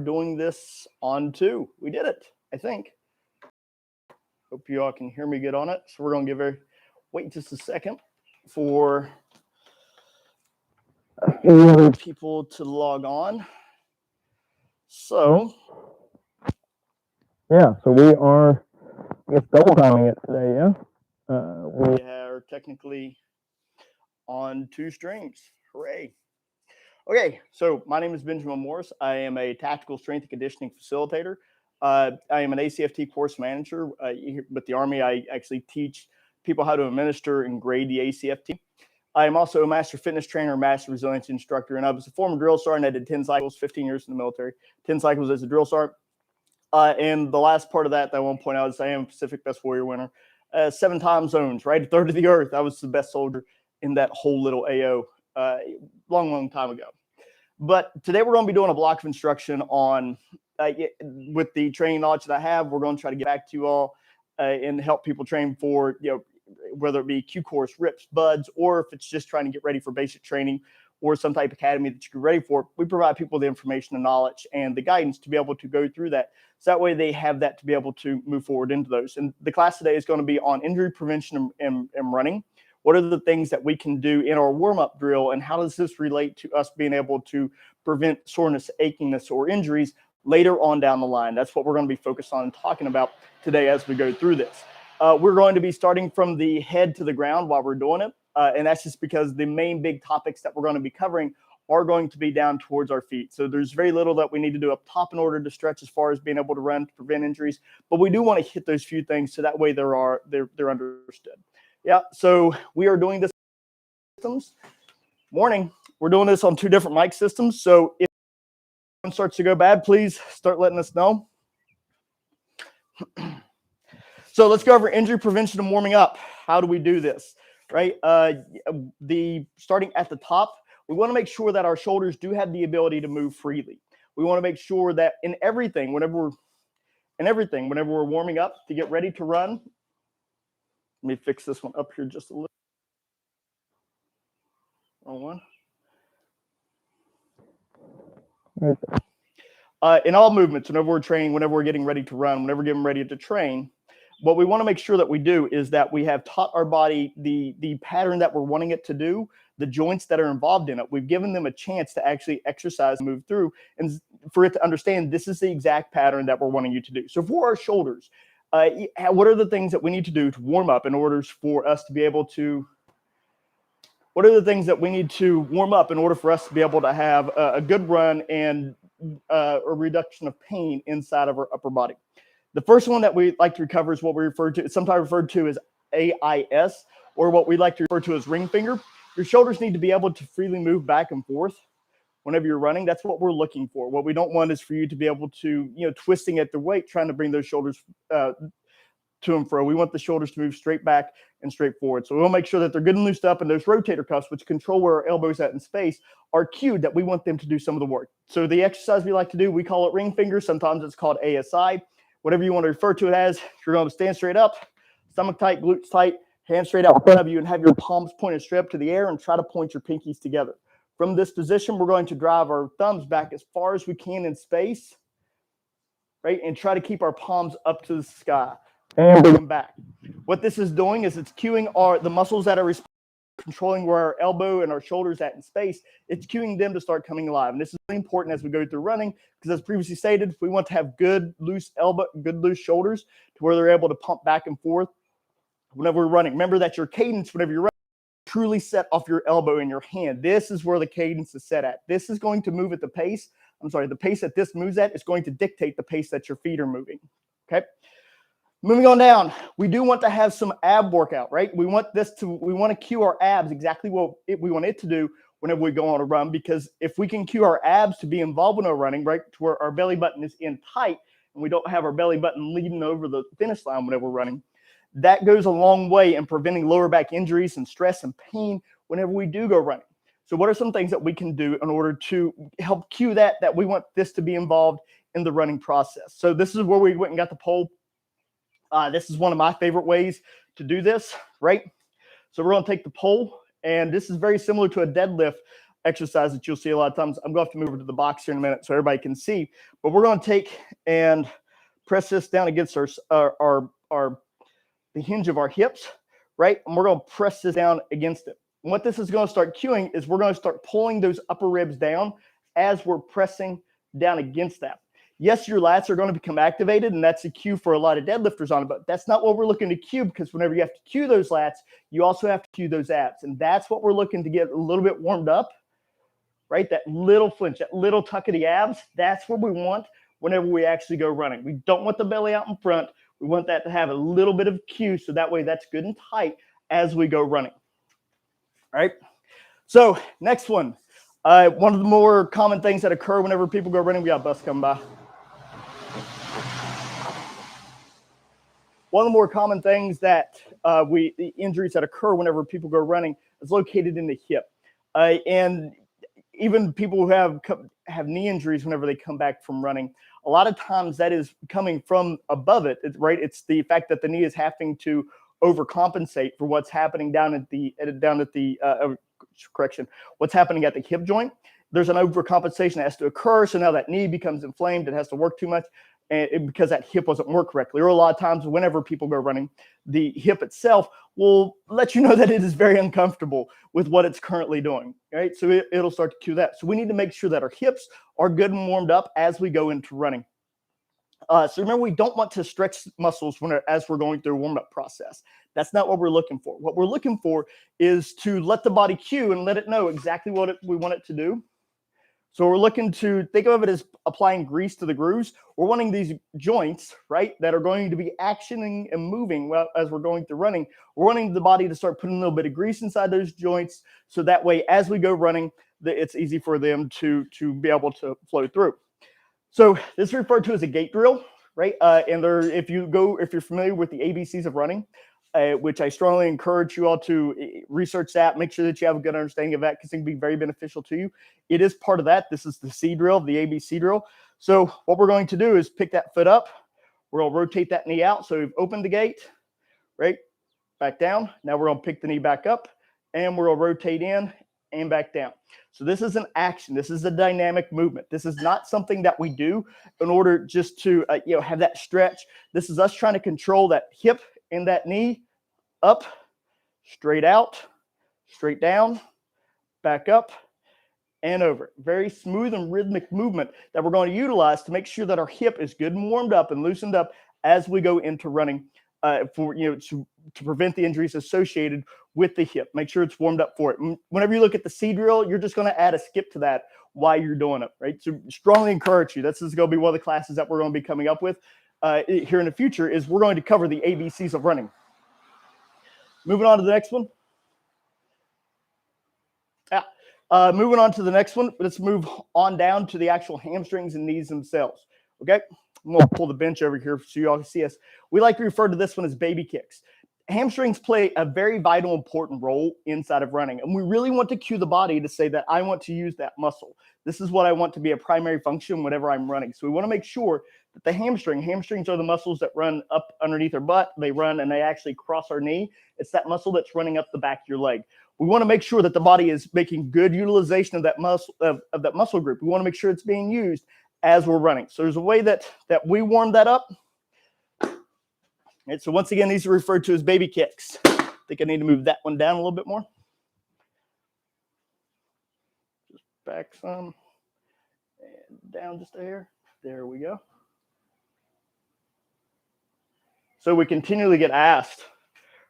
doing this on 2. We did it, I think. Hope you all can hear me good on it. So we're going to wait just a second for people to log on. So, yeah, so we are, I guess, double timing it today, yeah? We are technically on 2 strings. Hooray. Okay, so my name is Benjamin Morris. I am a tactical strength and conditioning facilitator. I am an ACFT course manager. With the Army, I actually teach people how to administer and grade the ACFT. I am also a master fitness trainer, master resilience instructor, and I was a former drill sergeant. I did 10 cycles, 15 years in the military, 10 cycles as a drill sergeant. And the last part of that I want to point out is I am a Pacific Best Warrior winner. 7 time zones, right? A third of the earth. I was the best soldier in that whole little AO long time ago. But today we're going to be doing a block of instruction on, with the training knowledge that I have, we're going to try to get back to you all and help people train for, whether it be Q course, RIPS, BUDS, or if it's just trying to get ready for basic training or some type of academy that you get ready for. We provide people the information, the knowledge, and the guidance to be able to go through that. So that way they have that to be able to move forward into those. And the class today is going to be on injury prevention and running. What are the things that we can do in our warm-up drill, and how does this relate to us being able to prevent soreness, achiness, or injuries later on down the line? That's what we're going to be focused on and talking about today as we go through this. We're going to be starting from the head to the ground while we're doing it, and that's just because the main big topics that we're going to be covering are going to be down towards our feet. So there's very little that we need to do up top in order to stretch as far as being able to run to prevent injuries, but we do want to hit those few things so that way they're understood. Yeah, so we are doing this systems. Morning. We're doing this on 2 different mic systems. So if one starts to go bad, please start letting us know. So let's go over injury prevention and warming up. How do we do this? Right? Starting at the top, we want to make sure that our shoulders do have the ability to move freely. We want to make sure that in everything, whenever we're warming up to get ready to run. Let me fix this one up here just a little. Wrong one. In all movements, whenever we're training, whenever we're getting ready to run, whenever we're getting ready to train, what we want to make sure that we do is that we have taught our body the pattern that we're wanting it to do, the joints that are involved in it. We've given them a chance to actually exercise and move through, and for it to understand this is the exact pattern that we're wanting you to do. So for our shoulders, what are the things that we need to do to warm up in order for us to be able to, what are the things that we need to warm up in order for us to be able to have a good run and a reduction of pain inside of our upper body? The first one that we like to recover is what we refer to, it's sometimes referred to as AIS, or what we like to refer to as ring finger. Your shoulders need to be able to freely move back and forth whenever you're running. That's what we're looking for. What we don't want is for you to be able to, twisting at the weight, trying to bring those shoulders to and fro. We want the shoulders to move straight back and straight forward. So we'll make sure that they're good and loosed up, and those rotator cuffs, which control where our elbows at in space, are cued that we want them to do some of the work. So the exercise we like to do, we call it ring finger. Sometimes it's called ASI. Whatever you want to refer to it as, you're going to stand straight up, stomach tight, glutes tight, hands straight out in front of you, and have your palms pointed straight up to the air and try to point your pinkies together. From this position, we're going to drive our thumbs back as far as we can in space, right? And try to keep our palms up to the sky and bring them back. What this is doing is it's cueing the muscles that are controlling where our elbow and our shoulders at in space. It's cueing them to start coming alive. And this is really important as we go through running, because as previously stated, we want to have good loose elbow, good loose shoulders to where they're able to pump back and forth whenever we're running. Remember that your cadence whenever you're running truly set off your elbow and your hand. This is where the cadence is set at. This is going to move at the pace. The pace that this moves at is going to dictate the pace that your feet are moving. Okay. Moving on down, we do want to have some ab workout, right? We want to cue our abs exactly what we want it to do whenever we go on a run, because if we can cue our abs to be involved when we're running, right, to where our belly button is in tight and we don't have our belly button leading over the finish line whenever we're running, that goes a long way in preventing lower back injuries and stress and pain whenever we do go running. So what are some things that we can do in order to help cue that we want this to be involved in the running process? So this is where we went and got the pole. This is one of my favorite ways to do this, right? So we're going to take the pole, and this is very similar to a deadlift exercise that you'll see a lot of times. I'm going to have to move over to the box here in a minute so everybody can see. But we're going to take and press this down against the hinge of our hips, right? And we're going to press this down against it. And what this is going to start cueing is we're going to start pulling those upper ribs down as we're pressing down against that. Yes, your lats are going to become activated, and that's a cue for a lot of deadlifters on it, but that's not what we're looking to cue, because whenever you have to cue those lats, you also have to cue those abs, and that's what we're looking to get a little bit warmed up, right? That little flinch, that little tuck of the abs, that's what we want whenever we actually go running. We don't want the belly out in front. We want that to have a little bit of cue, so that way that's good and tight as we go running. All right, so next one. One of the more common things that occur whenever people go running, we got a bus coming by. One of the more common things that the injuries that occur whenever people go running is located in the hip. And even people who have knee injuries whenever they come back from running, a lot of times that is coming from above it, right? It's the fact that the knee is having to overcompensate for what's happening what's happening at the hip joint. There's an overcompensation that has to occur, so now that knee becomes inflamed. It has to work too much, and because that hip wasn't worked correctly. Or a lot of times whenever people go running, the hip itself will let you know that it is very uncomfortable with what it's currently doing, right? So it'll start to cue that. So we need to make sure that our hips are good and warmed up as we go into running. So remember, we don't want to stretch muscles as we're going through a warm-up process. That's not what we're looking for. What we're looking for is to let the body cue and let it know exactly what we want it to do. So we're looking to think of it as applying grease to the grooves. We're wanting these joints, right, that are going to be actioning and moving as we're going through running. We're wanting the body to start putting a little bit of grease inside those joints, so that way as we go running, it's easy for them to be able to flow through. So this is referred to as a gait drill, right? And if you're familiar with the ABCs of running, which I strongly encourage you all to research that, make sure that you have a good understanding of that, because it can be very beneficial to you. It is part of that. This is the C drill, the ABC drill. So what we're going to do is pick that foot up. We're going to rotate that knee out. So we've opened the gate, right? Back down. Now we're going to pick the knee back up, and we're going to rotate in and back down. So this is an action. This is a dynamic movement. This is not something that we do in order just to have that stretch. This is us trying to control that hip and that knee up, straight out, straight down, back up, and over. Very smooth and rhythmic movement that we're going to utilize to make sure that our hip is good and warmed up and loosened up as we go into running, to prevent the injuries associated with the hip. Make sure it's warmed up for it. Whenever you look at the C drill, you're just going to add a skip to that while you're doing it, right? So strongly encourage you. This is going to be one of the classes that we're going to be coming up with here in the future, is we're going to cover the ABCs of running. Moving on to the next one. Moving on to the next one, let's move on down to the actual hamstrings and knees themselves. Okay, I'm going to pull the bench over here so you all can see us. We like to refer to this one as baby kicks. Hamstrings play a very vital, important role inside of running, and we really want to cue the body to say that I want to use that muscle. This is what I want to be a primary function whenever I'm running. So we want to make sure that the hamstrings are the muscles that run up underneath our butt. They run and they actually cross our knee. It's that muscle that's running up the back of your leg. We want to make sure that the body is making good utilization of that muscle of that muscle group. We want to make sure it's being used as we're running. So there's a way that we warm that up. And so once again, these are referred to as baby kicks. I think I need to move that one down a little bit more. Just back some and down just a hair. There we go. So we continually get asked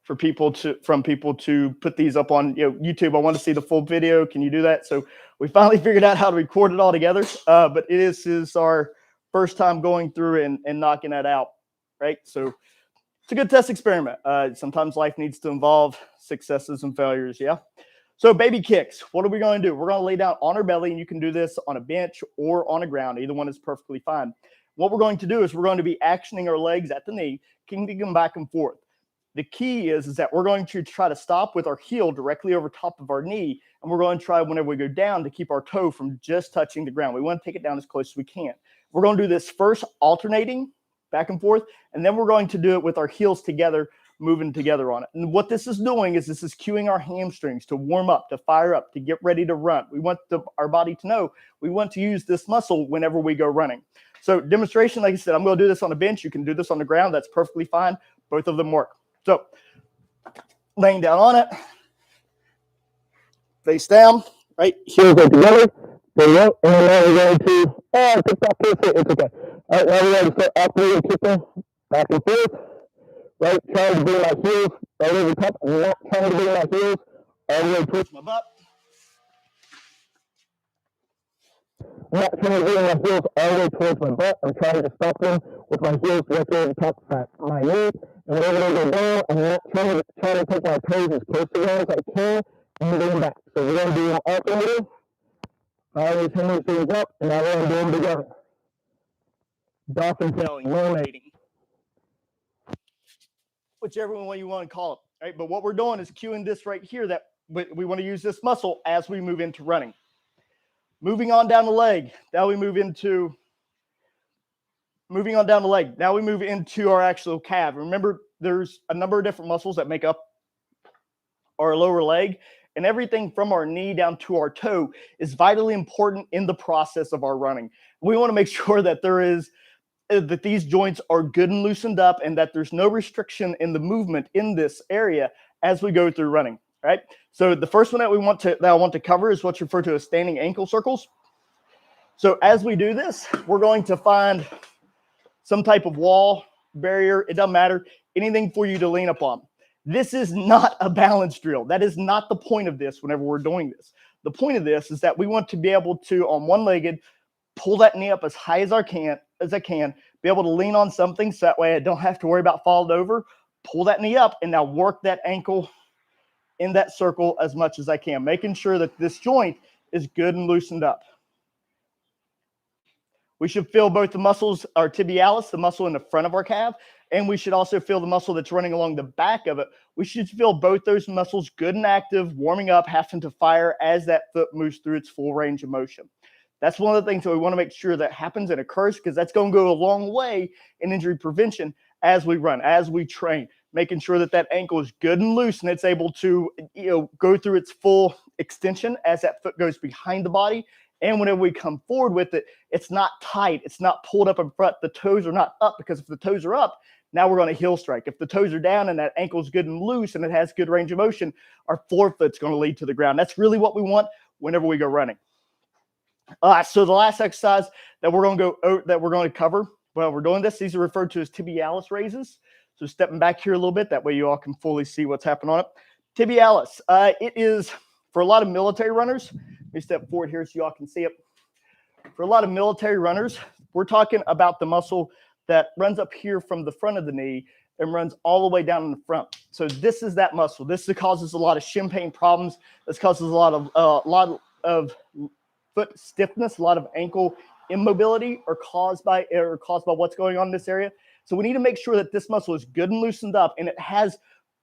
from people to put these up on YouTube. I want to see the full video. Can you do that? So we finally figured out how to record it all together. But this is our first time going through and knocking that out, right? So it's a good test experiment. Sometimes life needs to involve successes and failures, yeah? So baby kicks, what are we going to do? We're going to lay down on our belly, and you can do this on a bench or on the ground. Either one is perfectly fine. What we're going to do is we're going to be actioning our legs at the knee, kicking them back and forth. The key is that we're going to try to stop with our heel directly over top of our knee, and we're going to try whenever we go down to keep our toe from just touching the ground. We want to take it down as close as we can. We're going to do this first alternating back and forth, and then we're going to do it with our heels together moving together on it. And what this is doing is this is cueing our hamstrings to warm up, to fire up, to get ready to run. We want our body to know we want to use this muscle whenever we go running. So demonstration, like I said, I'm going to do this on a bench. You can do this on the ground. That's perfectly fine. Both of them work. So laying down on it, face down, right? Heels go together. There you go. And now we're going to, take that foot. It's okay. All right, now we're going to start activating kicking back and forth. Right, trying to bring my heels all over the top. I'm not trying to bring my heels all the way towards My butt. I'm not trying to bring my heels all the way towards my butt. I'm trying to stop them with my heels directly over the top of my knee. And whenever they go down, I'm not trying to take my toes as close to them as I can and bring them back. So we're going to do them alternating. Always turn these things up, and now we're going to do them together. Dolphin tailing, mermaiding, whichever one you want to call it, right? But what we're doing is cueing this right here that we want to use this muscle as we move into running. Moving on down the leg. Now we move into Now we move into our actual calf. Remember, there's a number of different muscles that make up our lower leg, and everything from our knee down to our toe is vitally important in the process of our running. We want to make sure that that these joints are good and loosened up and that there's no restriction in the movement in this area as we go through running, right? So the first one that I want to cover is what's referred to as standing ankle circles. So as we do this, we're going to find some type of wall, barrier, it doesn't matter, anything for you to lean upon. This is not a balance drill. That is not the point of this whenever we're doing this. The point of this is that we want to be able to, on one-legged, pull that knee up as high as I can, be able to lean on something so that way I don't have to worry about falling over, pull that knee up, and now work that ankle in that circle as much as I can, making sure that this joint is good and loosened up. We should feel both the muscles, our tibialis, the muscle in the front of our calf, and we should also feel the muscle that's running along the back of it. We should feel both those muscles good and active, warming up, having to fire as that foot moves through its full range of motion. That's one of the things that we want to make sure that happens and occurs, because that's going to go a long way in injury prevention as we run, as we train, making sure that that ankle is good and loose and it's able to go through its full extension as that foot goes behind the body. And whenever we come forward with it, it's not tight. It's not pulled up in front. The toes are not up, because if the toes are up, now we're going to heel strike. If the toes are down and that ankle is good and loose and it has good range of motion, our forefoot's going to lead to the ground. That's really what we want whenever we go running. So the last exercise that we're going to cover while we're doing this, these are referred to as Tibialis Raises. So stepping back here a little bit, that way you all can fully see what's happening on it. Tibialis, it is for a lot of military runners. Let me step forward here so you all can see it. For a lot of military runners, we're talking about the muscle that runs up here from the front of the knee and runs all the way down in the front. So this is that muscle. This causes a lot of shin pain problems. This causes a lot of foot stiffness, a lot of ankle immobility are caused by what's going on in this area. So we need to make sure that this muscle is good and loosened up and it has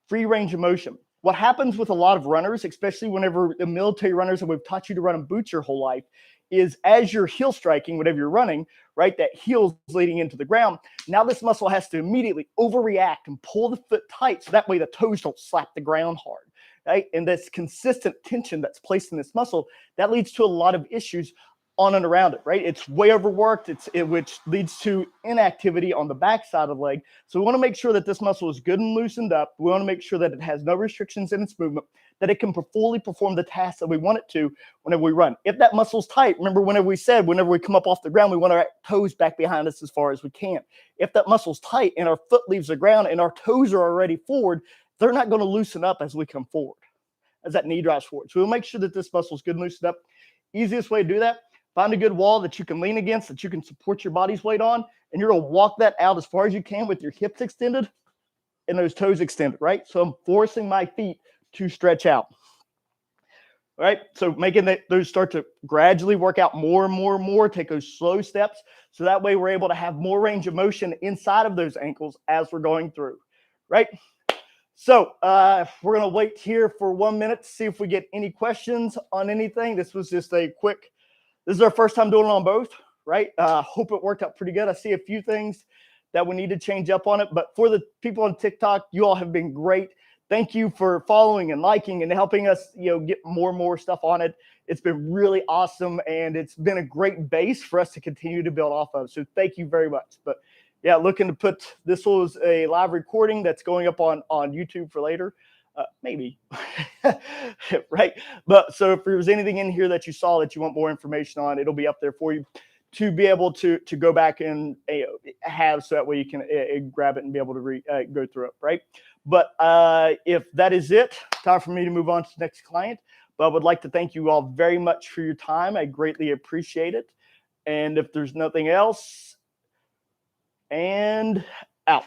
free range of motion. What happens with a lot of runners, especially whenever the military runners, and we've taught you to run in boots your whole life, is as you're heel striking, whenever you're running, right, that heel's leading into the ground. Now this muscle has to immediately overreact and pull the foot tight so that way the toes don't slap the ground hard. Right? And this consistent tension that's placed in this muscle, that leads to a lot of issues on and around it, right? It's way overworked, which leads to inactivity on the back side of the leg. So we want to make sure that this muscle is good and loosened up. We want to make sure that it has no restrictions in its movement, that it can fully perform the tasks that we want it to whenever we run. If that muscle's tight, remember whenever we come up off the ground, we want our toes back behind us as far as we can. If that muscle's tight and our foot leaves the ground and our toes are already forward, they're not going to loosen up as we come forward, as that knee drives forward. So we'll make sure that this muscle is good and loosened up. Easiest way to do that, find a good wall that you can lean against, that you can support your body's weight on, and you're going to walk that out as far as you can with your hips extended and those toes extended, right? So I'm forcing my feet to stretch out, right? So making those start to gradually work out more and more and more, take those slow steps, so that way we're able to have more range of motion inside of those ankles as we're going through, right? So we're going to wait here for 1 minute to see if we get any questions on anything. This was just a this is our first time doing it on both, right? Hope it worked out pretty good. I see a few things that we need to change up on it. But for the people on TikTok, you all have been great. Thank you for following and liking and helping us, get more and more stuff on it. It's been really awesome, and it's been a great base for us to continue to build off of. So thank you very much. But yeah, looking to put, this was a live recording that's going up on YouTube for later. Maybe, right? But so if there's anything in here that you saw that you want more information on, it'll be up there for you to be able to go back and have, so that way you can grab it and be able to go through it, right? But if that is it, time for me to move on to the next client. But I would like to thank you all very much for your time. I greatly appreciate it. And if there's nothing else, and out.